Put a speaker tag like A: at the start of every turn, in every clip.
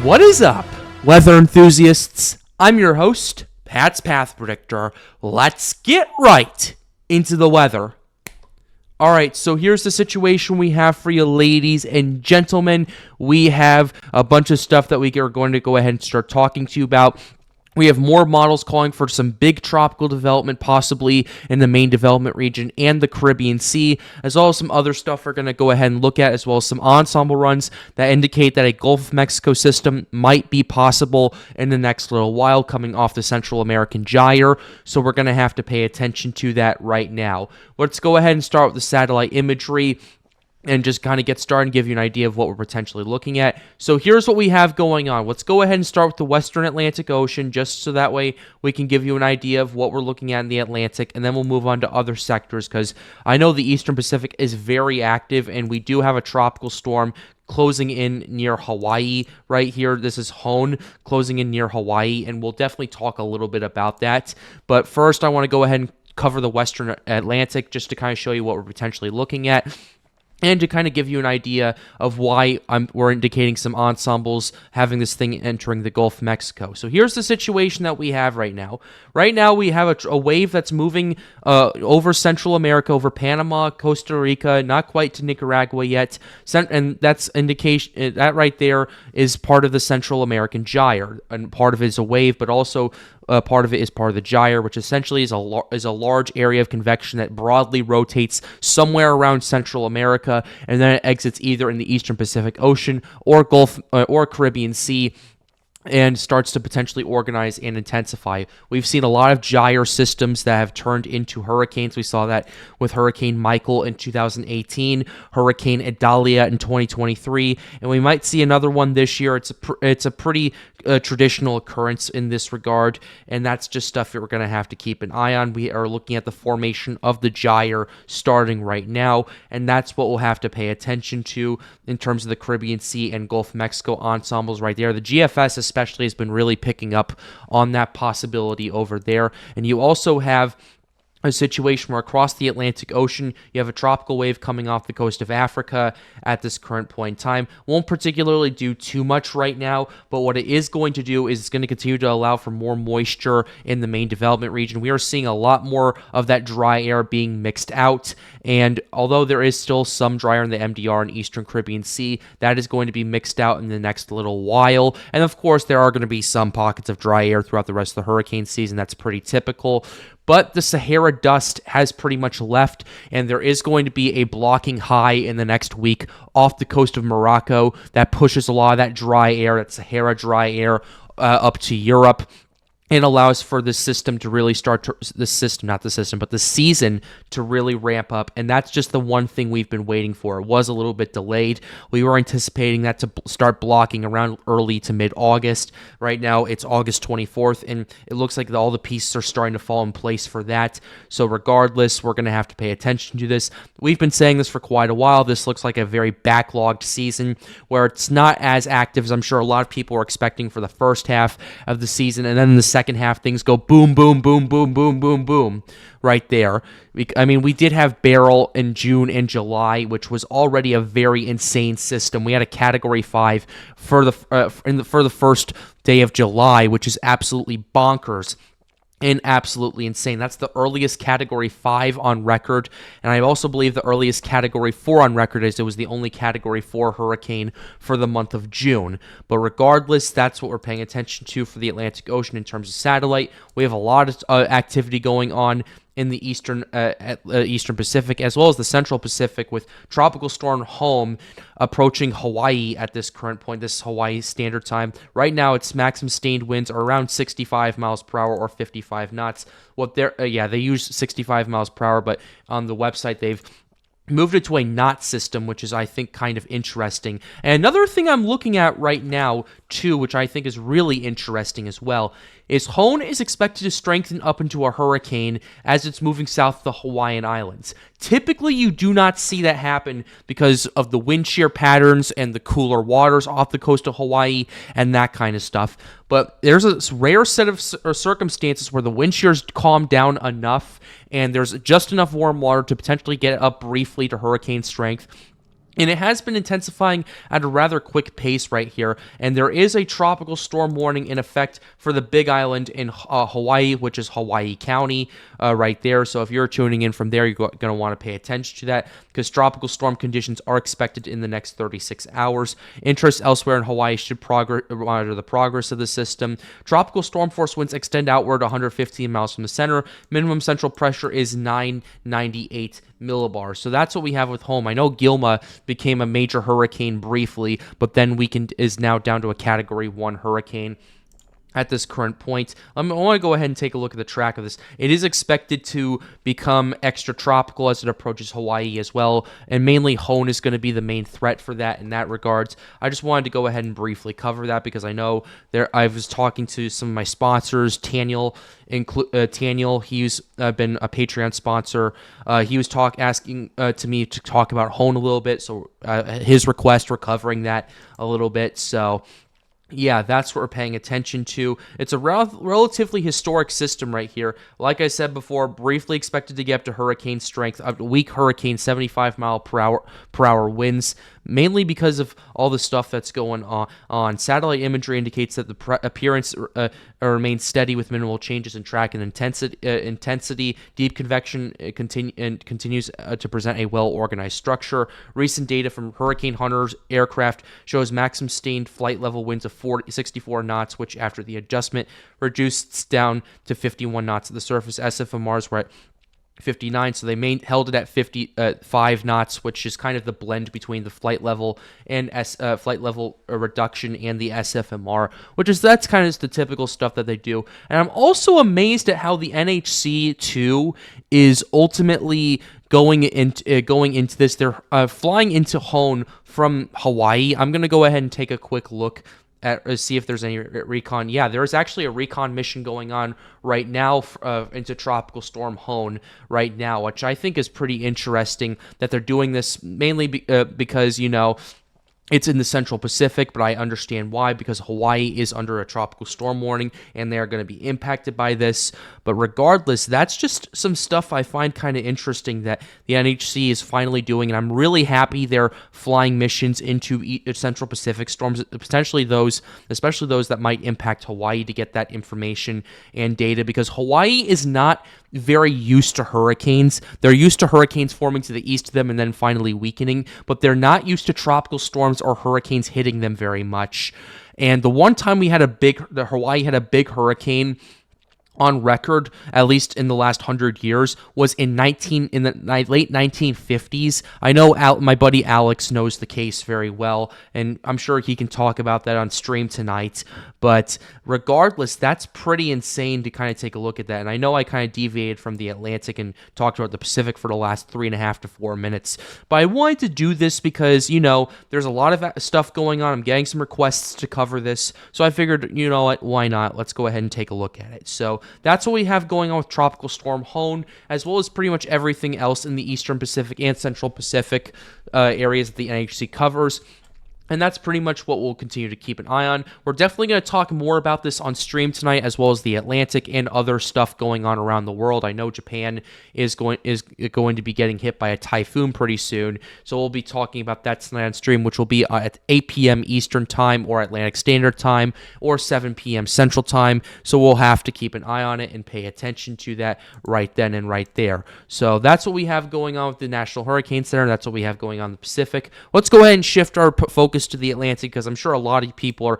A: What is up, weather enthusiasts? I'm your host, Pat's Path Predictor. Let's get right into the weather. Alright, so here's the situation we have for you, ladies and gentlemen. We have a bunch of stuff that we are going to go ahead and start talking to you about. We have more models calling for some big tropical development, possibly in the main development region and the Caribbean Sea, as well as some other stuff we're going to go ahead and look at, as well as some ensemble runs that indicate that a Gulf of Mexico system might be possible in the next little while coming off the Central American gyre, so we're going to have to pay attention to that right now. Let's go ahead and start with the satellite imagery and just kind of get started and give you an idea of what we're potentially looking at. So here's what we have going on. Let's go ahead and start with the Western Atlantic Ocean, just so that way we can give you an idea of what we're looking at in the Atlantic, and then we'll move on to other sectors, because I know the Eastern Pacific is very active, and we do have a tropical storm closing in near Hawaii right here. This is Hone closing in near Hawaii, and we'll definitely talk a little bit about that. But first, I want to go ahead and cover the Western Atlantic, just to kind of show you what we're potentially looking at, and to kind of give you an idea of why we're indicating some ensembles having this thing entering the Gulf of Mexico. So here's the situation that we have right now. Right now we have a wave that's moving over Central America, over Panama, Costa Rica, not quite to Nicaragua yet. And that's indication that right there is part of the Central American gyre, and part of it is a wave, but also part of it is part of the gyre, which essentially is a large area of convection that broadly rotates somewhere around Central America, and then it exits either in the Eastern Pacific Ocean or Gulf or Caribbean Sea, and starts to potentially organize and intensify. We've seen a lot of gyre systems that have turned into hurricanes. We saw that with Hurricane Michael in 2018, Hurricane Idalia in 2023, and we might see another one this year. It's a pretty traditional occurrence in this regard, and that's just stuff that we're going to have to keep an eye on. We are looking at the formation of the gyre starting right now, and that's what we'll have to pay attention to in terms of the Caribbean Sea and Gulf of Mexico ensembles right there. The GFS especially has been really picking up on that possibility over there. And you also have a situation where across the Atlantic Ocean, you have a tropical wave coming off the coast of Africa at this current point in time. Won't particularly do too much right now, but what it is going to do is it's going to continue to allow for more moisture in the main development region. We are seeing a lot more of that dry air being mixed out, and although there is still some dry air in the MDR and Eastern Caribbean Sea, that is going to be mixed out in the next little while. And of course, there are going to be some pockets of dry air throughout the rest of the hurricane season. That's pretty typical. But the Sahara dust has pretty much left, and there is going to be a blocking high in the next week off the coast of Morocco that pushes a lot of that dry air, that Sahara dry air, up to Europe, and allows for the system to really the season to really ramp up. And that's just the one thing we've been waiting for. It was a little bit delayed. We were anticipating that to start blocking around early to mid-August. Right now, it's August 24th, and it looks like all the pieces are starting to fall in place for that. So regardless, we're going to have to pay attention to this. We've been saying this for quite a while. This looks like a very backlogged season where it's not as active as I'm sure a lot of people are expecting for the first half of the season, and then in the second half, things go boom, boom, boom, boom, boom, boom, boom, right there. We did have Beryl in June and July, which was already a very insane system. We had a Category 5 for the first day of July, which is absolutely bonkers and absolutely insane. That's the earliest Category 5 on record, and I also believe the earliest Category 4 on record is it was the only Category 4 hurricane for the month of June. But regardless, that's what we're paying attention to for the Atlantic Ocean in terms of satellite. We have a lot of activity going on in the Eastern Pacific, as well as the Central Pacific, with Tropical Storm Home approaching Hawaii at this current point. This is Hawaii Standard Time. Right now, its maximum sustained winds are around 65 miles per hour or 55 knots. They use 65 miles per hour, but on the website, they've moved it to a knot system, which is, I think, kind of interesting. And another thing I'm looking at right now, too, which I think is really interesting as well, is Hone is expected to strengthen up into a hurricane as it's moving south of the Hawaiian Islands. Typically, you do not see that happen because of the wind shear patterns and the cooler waters off the coast of Hawaii and that kind of stuff. But there's a rare set of circumstances where the wind shears calm down enough and there's just enough warm water to potentially get it up briefly to hurricane strength. And it has been intensifying at a rather quick pace right here. And there is a tropical storm warning in effect for the Big Island in Hawaii, which is Hawaii County right there. So if you're tuning in from there, you're going to want to pay attention to that because tropical storm conditions are expected in the next 36 hours. Interest elsewhere in Hawaii should monitor the progress of the system. Tropical storm force winds extend outward 115 miles from the center. Minimum central pressure is 998 millibars. So that's what we have with home. I know Gilma became a major hurricane briefly, but then is now down to a Category 1 hurricane at this current point. I want to go ahead and take a look at the track of this. It is expected to become extra tropical as it approaches Hawaii as well, and mainly Hone is going to be the main threat for that in that regards. I just wanted to go ahead and briefly cover that because I know I was talking to some of my sponsors, Taniel, he's been a Patreon sponsor. He was asking to me to talk about Hone a little bit, so his request, we're covering that a little bit, so yeah, that's what we're paying attention to. It's a relatively historic system right here. Like I said before, briefly expected to get up to hurricane strength, a weak hurricane, 75 mile per hour winds, mainly because of all the stuff that's going on. Satellite imagery indicates that the appearance remains steady with minimal changes in track and intensity. Deep convection continues to present a well-organized structure. Recent data from Hurricane Hunter's aircraft shows maximum sustained flight level winds of 64 knots, which after the adjustment reduced down to 51 knots at the surface. SFMRs were at 59, so they held it at 55 knots, which is kind of the blend between the flight level and flight level reduction and the SFMR, that's kind of the typical stuff that they do. And I'm also amazed at how the NHC too is ultimately going into this. They're flying into Hone from Hawaii. I'm gonna go ahead and take a quick look at see if there's any recon. Yeah, there is actually a recon mission going on right now into Tropical Storm Hone right now, which I think is pretty interesting that they're doing this mainly because, it's in the Central Pacific, but I understand why, because Hawaii is under a tropical storm warning, and they are going to be impacted by this. But regardless, that's just some stuff I find kind of interesting that the NHC is finally doing, and I'm really happy they're flying missions into Central Pacific storms, potentially especially those that might impact Hawaii, to get that information and data, because Hawaii is not very used to hurricanes. They're used to hurricanes forming to the east of them and then finally weakening, but they're not used to tropical storms or hurricanes hitting them very much. And the one time Hawaii had a big hurricane on record, at least in the last 100 years, was in the late 1950s. I know my buddy Alex knows the case very well, and I'm sure he can talk about that on stream tonight. But regardless, that's pretty insane to kind of take a look at that. And I know I kind of deviated from the Atlantic and talked about the Pacific for the last 3.5 to 4 minutes. But I wanted to do this because, there's a lot of stuff going on. I'm getting some requests to cover this. So I figured, you know what, why not? Let's go ahead and take a look at it. So that's what we have going on with Tropical Storm Hone, as well as pretty much everything else in the Eastern Pacific and Central Pacific areas that the NHC covers. And that's pretty much what we'll continue to keep an eye on. We're definitely going to talk more about this on stream tonight, as well as the Atlantic and other stuff going on around the world. I know Japan is going to be getting hit by a typhoon pretty soon, so we'll be talking about that tonight on stream, which will be at 8 p.m. Eastern Time or Atlantic Standard Time or 7 p.m. Central Time. So we'll have to keep an eye on it and pay attention to that right then and right there. So that's what we have going on with the National Hurricane Center. That's what we have going on in the Pacific. Let's go ahead and shift our focus to the Atlantic, because I'm sure a lot of people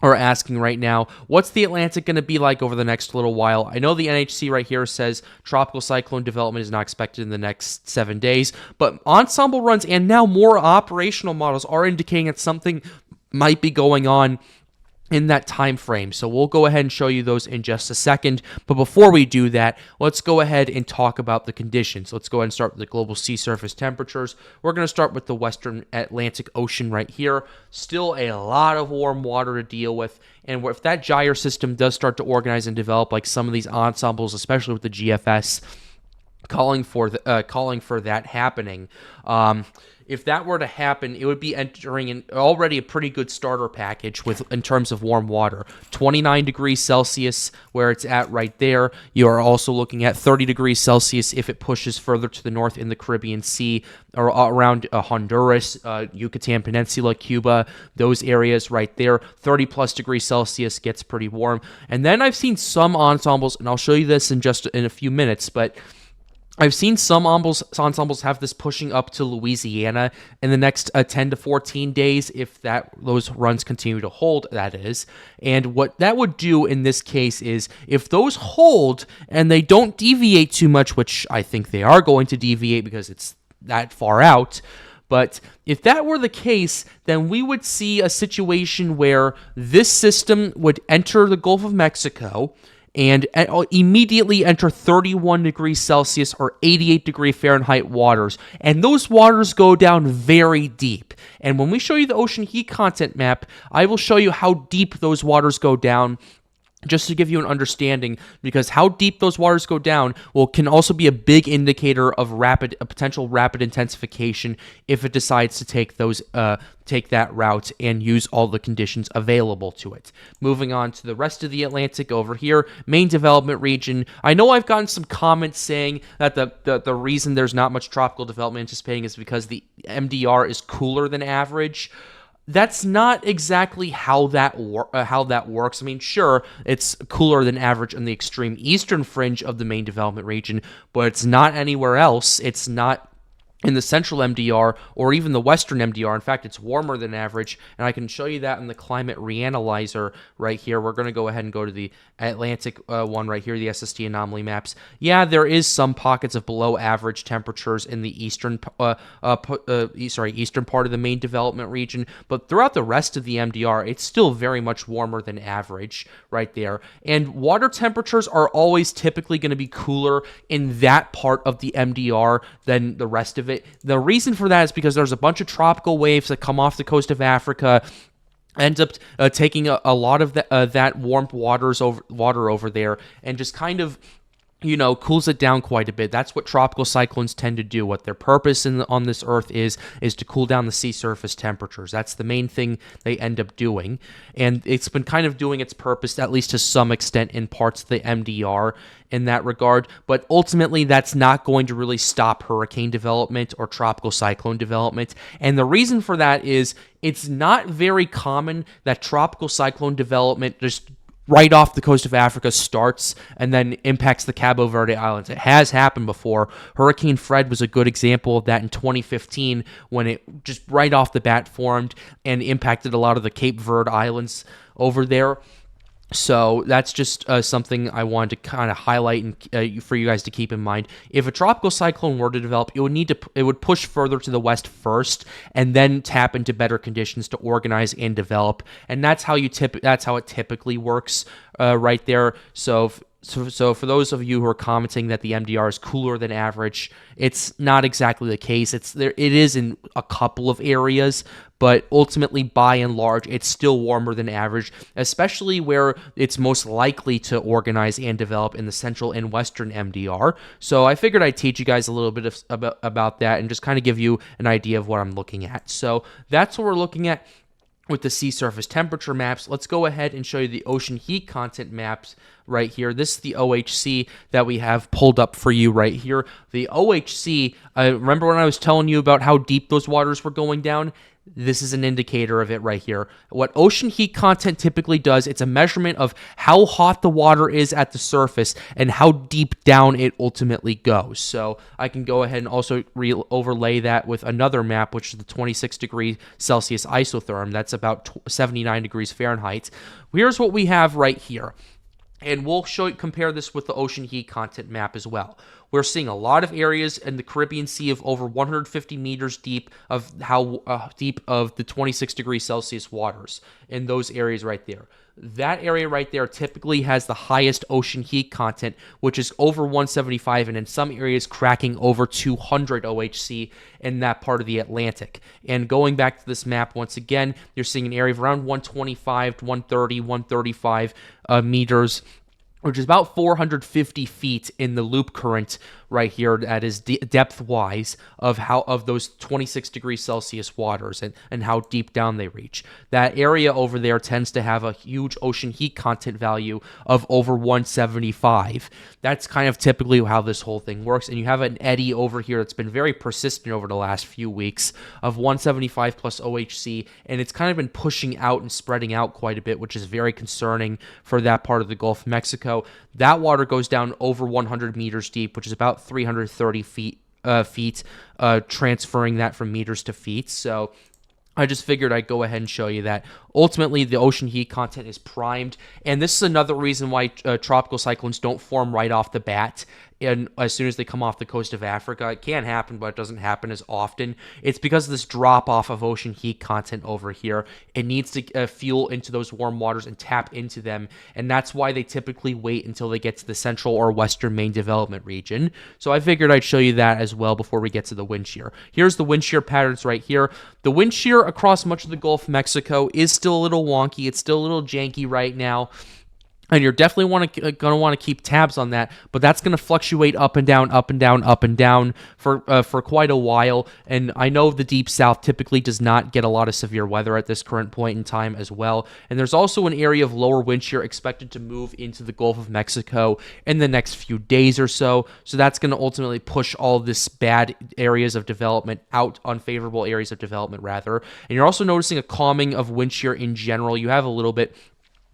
A: are asking right now, what's the Atlantic going to be like over the next little while? I know the NHC right here says tropical cyclone development is not expected in the next 7 days, but ensemble runs and now more operational models are indicating that something might be going on in that time frame. So we'll go ahead and show you those in just a second. But before we do that, let's go ahead and talk about the conditions. Let's go ahead and start with the global sea surface temperatures. We're going to start with the western Atlantic Ocean right here. Still a lot of warm water to deal with. And if that gyre system does start to organize and develop like some of these ensembles, especially with the GFS, calling for that happening. If that were to happen, it would be entering already a pretty good starter package in terms of warm water. 29 degrees Celsius where it's at right there. You are also looking at 30 degrees Celsius if it pushes further to the north in the Caribbean Sea or around Honduras, Yucatan Peninsula, Cuba, those areas right there. 30 plus degrees Celsius gets pretty warm. And then I've seen some ensembles, and I'll show you this in a few minutes, but I've seen some ensembles have this pushing up to Louisiana in the next 10 to 14 days, if those runs continue to hold, that is. And what that would do in this case is, if those hold and they don't deviate too much, which I think they are going to deviate because it's that far out, but if that were the case, then we would see a situation where this system would enter the Gulf of Mexico and immediately enter 31 degrees Celsius or 88 degree Fahrenheit waters. And those waters go down very deep. And when we show you the ocean heat content map, I will show you how deep those waters go down, just to give you an understanding, because how deep those waters go down can also be a big indicator of a potential rapid intensification if it decides to take that route and use all the conditions available to it. Moving on to the rest of the Atlantic over here, main development region. I know I've gotten some comments saying that the reason there's not much tropical development anticipating is because the MDR is cooler than average. That's not exactly how that works. I mean, sure, it's cooler than average on the extreme eastern fringe of the main development region, but it's not anywhere else. It's not in the central MDR or even the western MDR. In fact, it's warmer than average, and I can show you that in the climate reanalyzer right here. We're going to go ahead and go to the Atlantic one right here, the SST anomaly maps. Yeah, there is some pockets of below average temperatures in the eastern part of the main development region, but throughout the rest of the MDR, it's still very much warmer than average right there. And water temperatures are always typically going to be cooler in that part of the MDR than the rest of it. The reason for that is because there's a bunch of tropical waves that come off the coast of Africa, ends up taking a lot of that warm water over there, and just kind of cools it down quite a bit. That's what tropical cyclones tend to do. What their purpose on this earth is to cool down the sea surface temperatures. That's the main thing they end up doing. And it's been kind of doing its purpose, at least to some extent, in parts of the MDR in that regard. But ultimately, that's not going to really stop hurricane development or tropical cyclone development. And the reason for that is it's not very common that tropical cyclone development just right off the coast of Africa starts and then impacts the Cabo Verde Islands. It has happened before. Hurricane Fred was a good example of that in 2015 when it just right off the bat formed and impacted a lot of the Cape Verde Islands over there. So that's just something I wanted to kind of highlight and for you guys to keep in mind. If a tropical cyclone were to develop, it would push further to the west first, and then tap into better conditions to organize and develop. And that's how it typically works right there. So for those of you who are commenting that the MDR is cooler than average, it's not exactly the case. It is in a couple of areas, but ultimately, by and large, it's still warmer than average, especially where it's most likely to organize and develop in the central and western MDR. So I figured I'd teach you guys a little bit about that and just kind of give you an idea of what I'm looking at. So that's what we're looking at with the sea surface temperature maps. Let's go ahead and show you the ocean heat content maps right here. This is the OHC that we have pulled up for you right here. The OHC, remember when I was telling you about how deep those waters were going down? This is an indicator of it right here. What ocean heat content typically does, it's a measurement of how hot the water is at the surface and how deep down it ultimately goes. So I can go ahead and also overlay that with another map, which is the 26 degree Celsius isotherm. That's about 79 degrees Fahrenheit. Here's what we have right here. And we'll compare this with the ocean heat content map as well. We're seeing a lot of areas in the Caribbean Sea of over 150 meters deep of how deep of the 26 degrees Celsius waters in those areas right there. That area right there typically has the highest ocean heat content, which is over 175, and in some areas cracking over 200 OHC in that part of the Atlantic. And going back to this map once again, you're seeing an area of around 125 to 130, 135 meters which is about 450 feet in the loop current right here. That is depth wise of those 26 degrees Celsius waters and how deep down they reach. That area over there tends to have a huge ocean heat content value of over 175. That's kind of typically how this whole thing works. And you have an eddy over here that's been very persistent over the last few weeks of 175 plus OHC, and it's kind of been pushing out and spreading out quite a bit, which is very concerning for that part of the Gulf of Mexico. That water goes down over 100 meters deep, which is about 330 feet, transferring that from meters to feet. So I just figured I'd go ahead and show you that. Ultimately, the ocean heat content is primed, and this is another reason why tropical cyclones don't form right off the bat. And as soon as they come off the coast of Africa, it can happen, but it doesn't happen as often. It's because of this drop-off of ocean heat content over here. It needs to fuel into those warm waters and tap into them, and that's why they typically wait until they get to the central or western main development region. So I figured I'd show you that as well before we get to the wind shear. Here's the wind shear patterns right here. The wind shear across much of the Gulf of Mexico is still a little wonky. It's still a little janky right now. And you're definitely going to want to keep tabs on that, but that's going to fluctuate up and down, up and down, up and down for quite a while. And I know the Deep South typically does not get a lot of severe weather at this current point in time as well. And there's also an area of lower wind shear expected to move into the Gulf of Mexico in the next few days or so. So that's going to ultimately push all this bad areas of development out, unfavorable areas of development rather. And you're also noticing a calming of wind shear in general. You have a little bit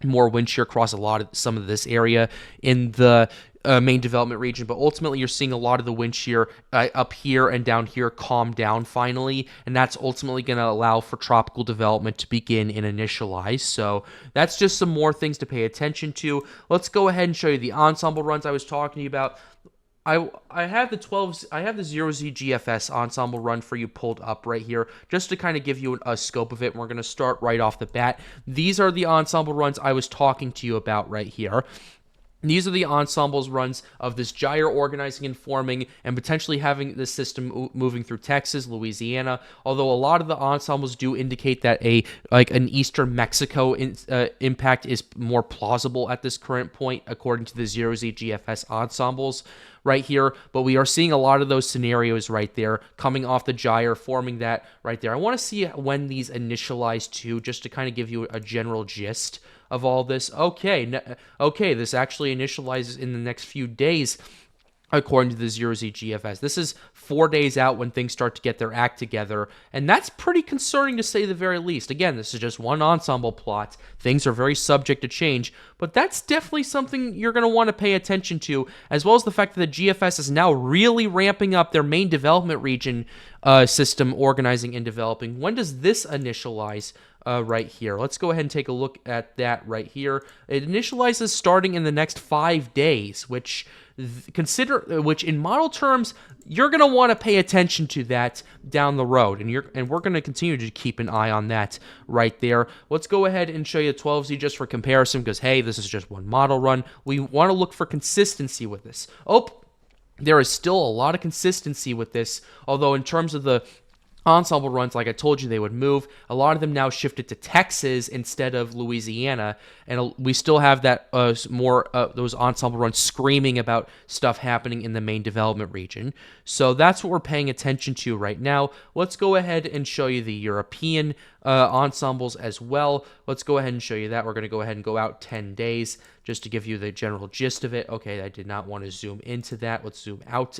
A: more wind shear across some of this area in the main development region, but ultimately you're seeing a lot of the wind shear up here and down here calm down finally, and that's ultimately going to allow for tropical development to begin and initialize. So that's just some more things to pay attention to. Let's go ahead and show you the ensemble runs I was talking to you about. I have the 0Z GFS ensemble run for you pulled up right here just to kind of give you a scope of it. And we're going to start right off the bat. These are the ensemble runs I was talking to you about right here. These are the ensembles runs of this gyre organizing and forming and potentially having this system moving through Texas, Louisiana, although a lot of the ensembles do indicate that an eastern Mexico impact is more plausible at this current point, according to the 0Z GFS ensembles right here. But we are seeing a lot of those scenarios right there coming off the gyre, forming that right there. I want to see when these initialize too, just to kind of give you a general gist of all this. Okay, this actually initializes in the next few days, according to the 0Z GFS. This is 4 days out when things start to get their act together, and that's pretty concerning to say the very least. Again, this is just one ensemble plot. Things are very subject to change, but that's definitely something you're going to want to pay attention to, as well as the fact that the GFS is now really ramping up their main development region system organizing and developing. When does this initialize? Right here. Let's go ahead and take a look at that right here. It initializes starting in the next 5 days, which in model terms, you're going to want to pay attention to that down the road, and we're going to continue to keep an eye on that right there. Let's go ahead and show you 12Z just for comparison, because hey, this is just one model run. We want to look for consistency with this. There is still a lot of consistency with this, although in terms of the ensemble runs, like I told you, they would move. A lot of them now shifted to Texas instead of Louisiana, and we still have that those ensemble runs screaming about stuff happening in the main development region. So that's what we're paying attention to right now. Let's go ahead and show you the European ensembles as well. Let's go ahead and show you that. We're going to go ahead and go out 10 days just to give you the general gist of it. Okay, I did not want to zoom into that. Let's zoom out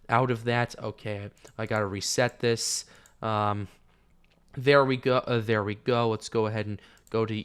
A: of that. Okay, I got to reset this. There we go. Let's go ahead and go to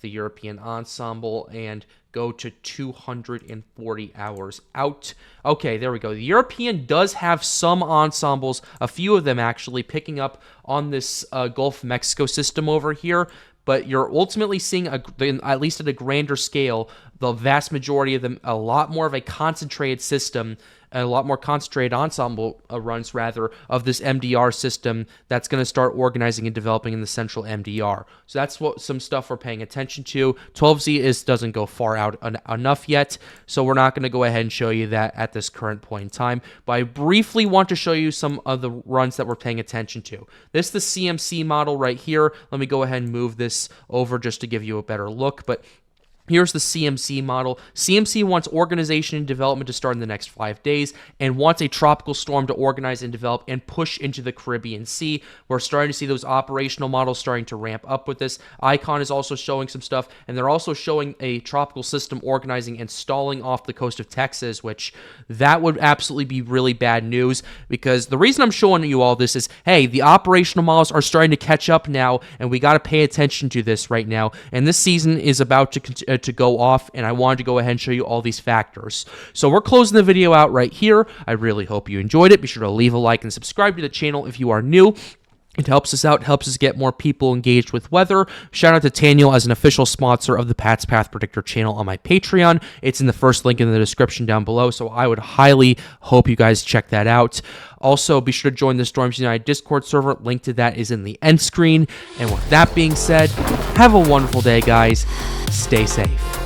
A: the European ensemble and go to 240 hours out. Okay, there we go. The European does have some ensembles, a few of them actually, picking up on this Gulf of Mexico system over here, but you're ultimately seeing, at least at a grander scale, the vast majority of them, a lot more of a concentrated system, a lot more concentrated ensemble runs, rather, of this MDR system that's going to start organizing and developing in the central MDR. So that's some stuff we're paying attention to. 12Z doesn't go far out enough yet, so we're not going to go ahead and show you that at this current point in time. But I briefly want to show you some of the runs that we're paying attention to. This is the CMC model right here. Let me go ahead and move this over just to give you a better look. But Here's the CMC model. CMC wants organization and development to start in the next 5 days and wants a tropical storm to organize and develop and push into the Caribbean Sea. We're starting to see those operational models starting to ramp up with this. Icon is also showing some stuff, and they're also showing a tropical system organizing and stalling off the coast of Texas, which that would absolutely be really bad news, because the reason I'm showing you all this is, hey, the operational models are starting to catch up now, and we got to pay attention to this right now. And this season is about to go off, and I wanted to go ahead and show you all these factors. So we're closing the video out right here. I really hope you enjoyed it. Be sure to leave a like and subscribe to the channel if you are new. It helps us out, helps us get more people engaged with weather. Shout out to Daniel as an official sponsor of the Pat's Path Predictor channel on my Patreon. It's in the first link in the description down below, so I would highly hope you guys check that out. Also, be sure to join the Storms United Discord server. Link to that is in the end screen. And with that being said, have a wonderful day, guys. Stay safe.